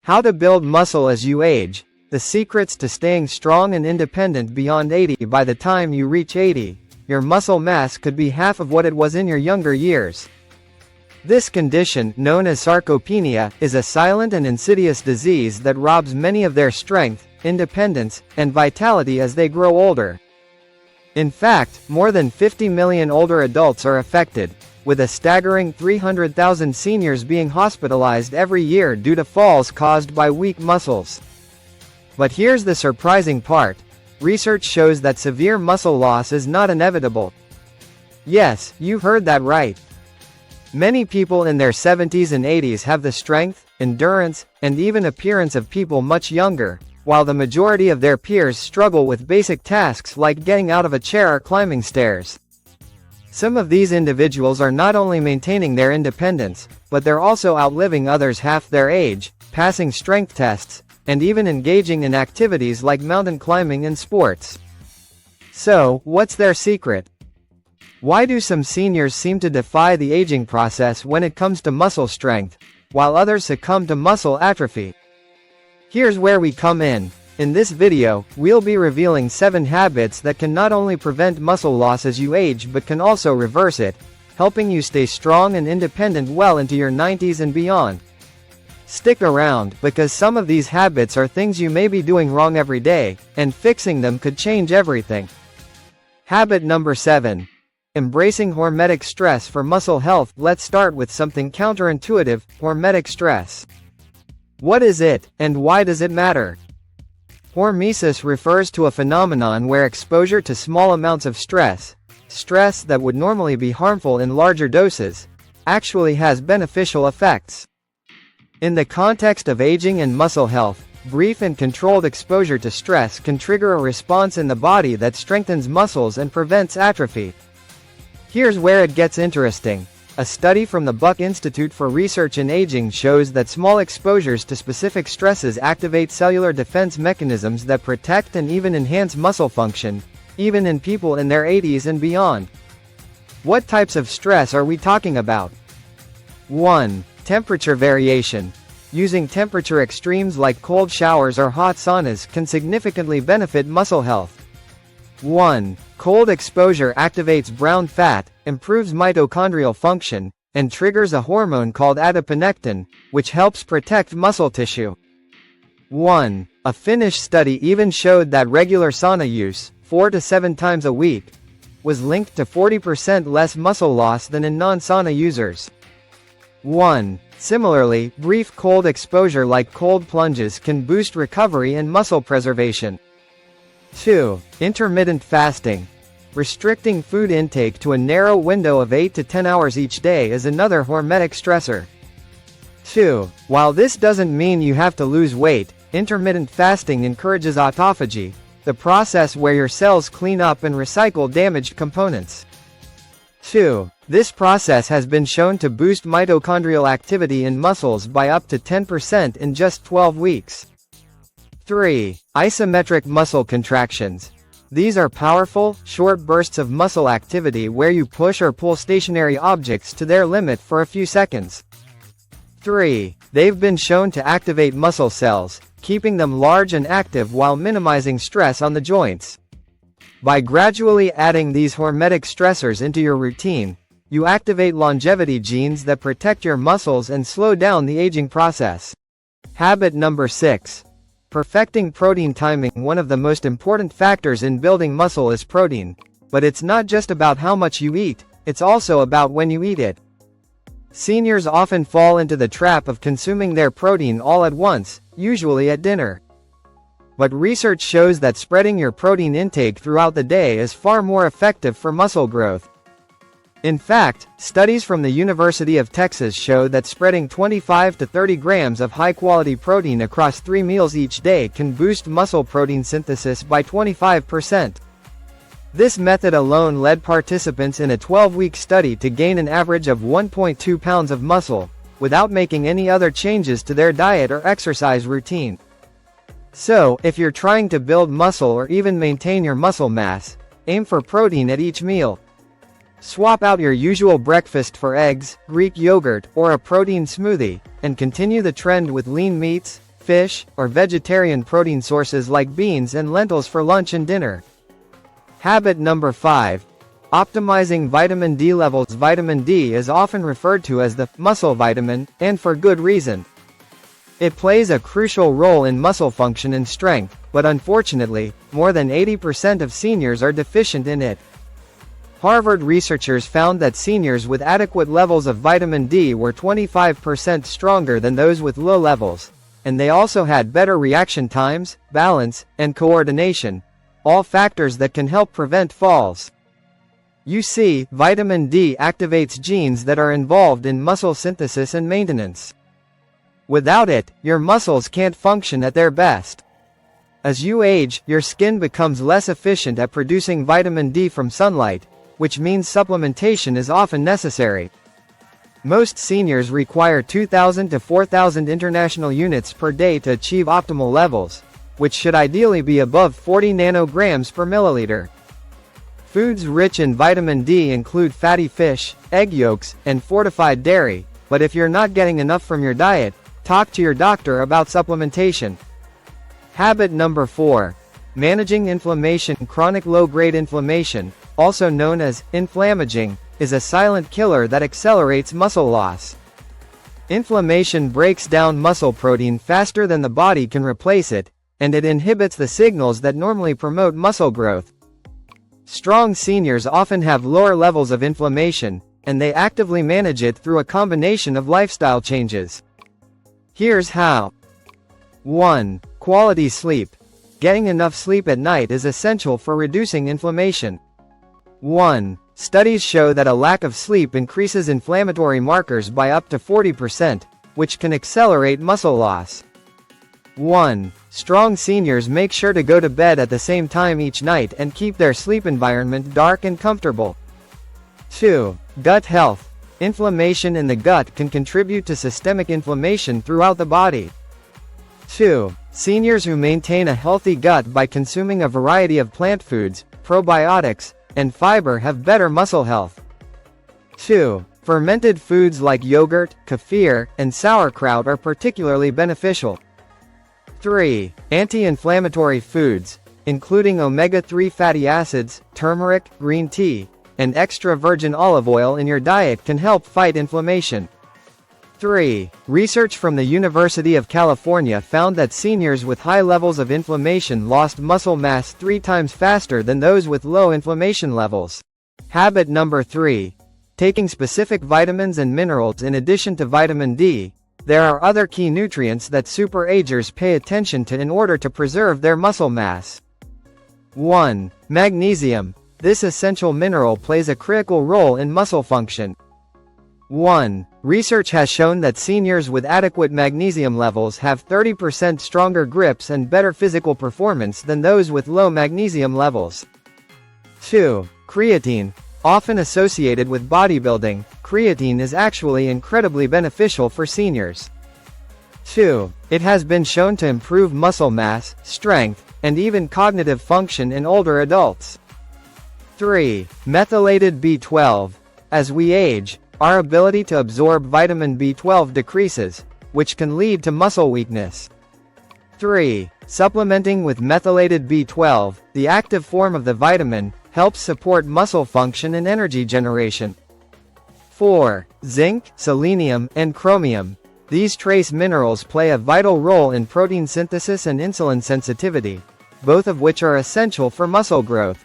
How to build muscle as you age. The secrets to staying strong and independent beyond 80. By the time you reach 80, your muscle mass could be half of what it was in your younger years. This condition, known as sarcopenia, is a silent and insidious disease that robs many of their strength, independence, and vitality as they grow older. In fact, more than 50 million older adults are affected, with a staggering 300,000 seniors being hospitalized every year due to falls caused by weak muscles. But here's the surprising part. Research shows that severe muscle loss is not inevitable. Yes, you heard that right. Many people in their 70s and 80s have the strength, endurance, and even appearance of people much younger, while the majority of their peers struggle with basic tasks like getting out of a chair or climbing stairs. Some of these individuals are not only maintaining their independence, but they're also outliving others half their age, passing strength tests, and even engaging in activities like mountain climbing and sports. So, what's their secret? Why do some seniors seem to defy the aging process when it comes to muscle strength, while others succumb to muscle atrophy? Here's where we come in. In this video, we'll be revealing 7 habits that can not only prevent muscle loss as you age but can also reverse it, helping you stay strong and independent well into your 90s and beyond. Stick around, because some of these habits are things you may be doing wrong every day, and fixing them could change everything. Habit number 7. Embracing hormetic stress for muscle health. Let's start with something counterintuitive: hormetic stress. What is it, and why does it matter? Hormesis refers to a phenomenon where exposure to small amounts of stress that would normally be harmful in larger doses, actually has beneficial effects. In the context of aging and muscle health, brief and controlled exposure to stress can trigger a response in the body that strengthens muscles and prevents atrophy. Here's where it gets interesting. A study from the Buck Institute for Research in Aging shows that small exposures to specific stresses activate cellular defense mechanisms that protect and even enhance muscle function, even in people in their 80s and beyond. What types of stress are we talking about? 1. Temperature variation. Using temperature extremes like cold showers or hot saunas can significantly benefit muscle health. 1. Cold exposure activates brown fat, improves mitochondrial function, and triggers a hormone called adiponectin, which helps protect muscle tissue. 1. A Finnish study even showed that regular sauna use, 4 to 7 times a week, was linked to 40% less muscle loss than in non-sauna users. 1. Similarly, brief cold exposure like cold plunges can boost recovery and muscle preservation. 2. Intermittent fasting. Restricting food intake to a narrow window of 8 to 10 hours each day is another hormetic stressor. 2. While this doesn't mean you have to lose weight, intermittent fasting encourages autophagy, the process where your cells clean up and recycle damaged components. 2. This process has been shown to boost mitochondrial activity in muscles by up to 10% in just 12 weeks. 3. Isometric muscle contractions. These are powerful, short bursts of muscle activity where you push or pull stationary objects to their limit for a few seconds. 3. They've been shown to activate muscle cells, keeping them large and active while minimizing stress on the joints. By gradually adding these hormetic stressors into your routine, you activate longevity genes that protect your muscles and slow down the aging process. Habit number 6. Perfecting protein timing. One of the most important factors in building muscle is protein, but it's not just about how much you eat, it's also about when you eat it. Seniors often fall into the trap of consuming their protein all at once, usually at dinner. But research shows that spreading your protein intake throughout the day is far more effective for muscle growth. In fact, studies from the University of Texas show that spreading 25 to 30 grams of high-quality protein across 3 meals each day can boost muscle protein synthesis by 25%. This method alone led participants in a 12-week study to gain an average of 1.2 pounds of muscle, without making any other changes to their diet or exercise routine. So, if you're trying to build muscle or even maintain your muscle mass, aim for protein at each meal. Swap out your usual breakfast for eggs, Greek yogurt, or a protein smoothie, and continue the trend with lean meats, fish, or vegetarian protein sources like beans and lentils for lunch and dinner. Habit number 5. Optimizing vitamin D levels. Vitamin D is often referred to as the muscle vitamin, and for good reason. It plays a crucial role in muscle function and strength, but unfortunately, more than 80% of seniors are deficient in it. Harvard researchers found that seniors with adequate levels of vitamin D were 25% stronger than those with low levels, and they also had better reaction times, balance, and coordination, all factors that can help prevent falls. You see, vitamin D activates genes that are involved in muscle synthesis and maintenance. Without it, your muscles can't function at their best. As you age, your skin becomes less efficient at producing vitamin D from sunlight, which means supplementation is often necessary. Most seniors require 2,000 to 4,000 international units per day to achieve optimal levels, which should ideally be above 40 nanograms per milliliter. Foods rich in vitamin D include fatty fish, egg yolks, and fortified dairy, but if you're not getting enough from your diet, talk to your doctor about supplementation. Habit number 4. Managing inflammation. Chronic low-grade inflammation, also known as inflammaging, is a silent killer that accelerates muscle loss. Inflammation breaks down muscle protein faster than the body can replace it, and it inhibits the signals that normally promote muscle growth. Strong seniors often have lower levels of inflammation, and they actively manage it through a combination of lifestyle changes. Here's how. 1. Quality sleep. Getting enough sleep at night is essential for reducing inflammation. 1. Studies show that a lack of sleep increases inflammatory markers by up to 40%, which can accelerate muscle loss. 1. Strong seniors make sure to go to bed at the same time each night and keep their sleep environment dark and comfortable. 2. Gut health. Inflammation in the gut can contribute to systemic inflammation throughout the body. 2. Seniors who maintain a healthy gut by consuming a variety of plant foods, probiotics, and fiber have better muscle health. 2. Fermented foods like yogurt, kefir, and sauerkraut are particularly beneficial. 3. Anti-inflammatory foods, including omega-3 fatty acids, turmeric, green tea, and extra virgin olive oil in your diet can help fight inflammation. 3. Research from the University of California found that seniors with high levels of inflammation lost muscle mass 3 times faster than those with low inflammation levels. Habit number 3. Taking specific vitamins and minerals. In addition to vitamin D, there are other key nutrients that superagers pay attention to in order to preserve their muscle mass. 1. Magnesium. This essential mineral plays a critical role in muscle function. 1. Research has shown that seniors with adequate magnesium levels have 30% stronger grips and better physical performance than those with low magnesium levels. 2. Creatine. Often associated with bodybuilding, creatine is actually incredibly beneficial for seniors. 2. It has been shown to improve muscle mass, strength, and even cognitive function in older adults. 3. Methylated B12. As we age, our ability to absorb vitamin B12 decreases, which can lead to muscle weakness. 3. Supplementing with methylated B12, the active form of the vitamin, helps support muscle function and energy generation. 4. Zinc, selenium, and chromium. These trace minerals play a vital role in protein synthesis and insulin sensitivity, both of which are essential for muscle growth.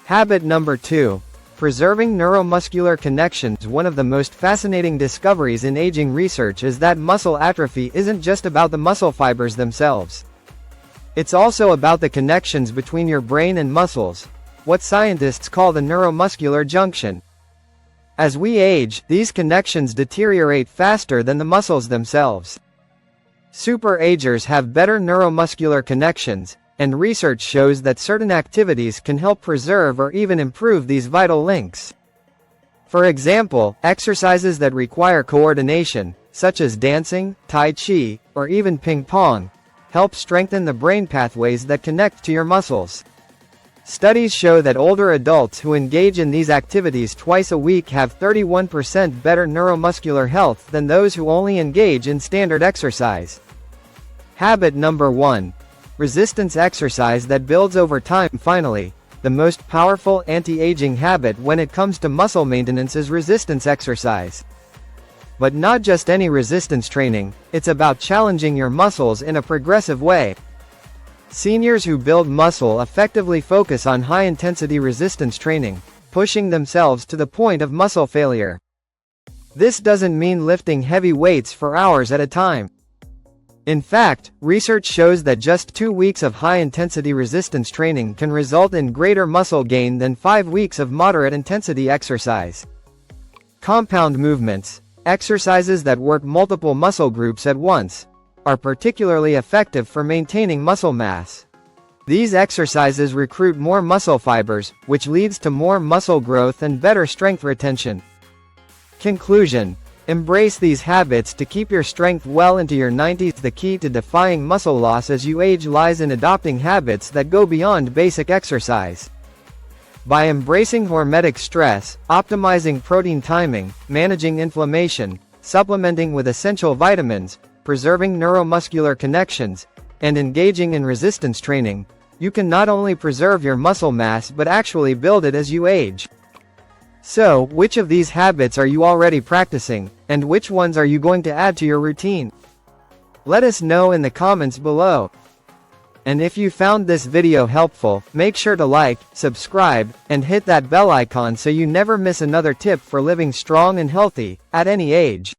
Habit number 2. Preserving neuromuscular connections. One of the most fascinating discoveries in aging research is that muscle atrophy isn't just about the muscle fibers themselves. It's also about the connections between your brain and muscles, what scientists call the neuromuscular junction. As we age, these connections deteriorate faster than the muscles themselves. Superagers have better neuromuscular connections, and research shows that certain activities can help preserve or even improve these vital links. For example, exercises that require coordination, such as dancing, tai chi, or even ping pong, help strengthen the brain pathways that connect to your muscles. Studies show that older adults who engage in these activities twice a week have 31% better neuromuscular health than those who only engage in standard exercise. Habit number 1. Resistance exercise that builds over time. Finally, the most powerful anti-aging habit when it comes to muscle maintenance is resistance exercise. But not just any resistance training, it's about challenging your muscles in a progressive way. Seniors who build muscle effectively focus on high-intensity resistance training, pushing themselves to the point of muscle failure. This doesn't mean lifting heavy weights for hours at a time. In fact, research shows that just 2 weeks of high-intensity resistance training can result in greater muscle gain than 5 weeks of moderate-intensity exercise. Compound movements, exercises that work multiple muscle groups at once, are particularly effective for maintaining muscle mass. These exercises recruit more muscle fibers, which leads to more muscle growth and better strength retention. Conclusion: embrace these habits to keep your strength well into your 90s. The key to defying muscle loss as you age lies in adopting habits that go beyond basic exercise. By embracing hormetic stress, optimizing protein timing, managing inflammation, supplementing with essential vitamins, preserving neuromuscular connections, and engaging in resistance training, you can not only preserve your muscle mass but actually build it as you age. So, which of these habits are you already practicing, and which ones are you going to add to your routine? Let us know in the comments below. And if you found this video helpful, make sure to like, subscribe, and hit that bell icon so you never miss another tip for living strong and healthy, at any age.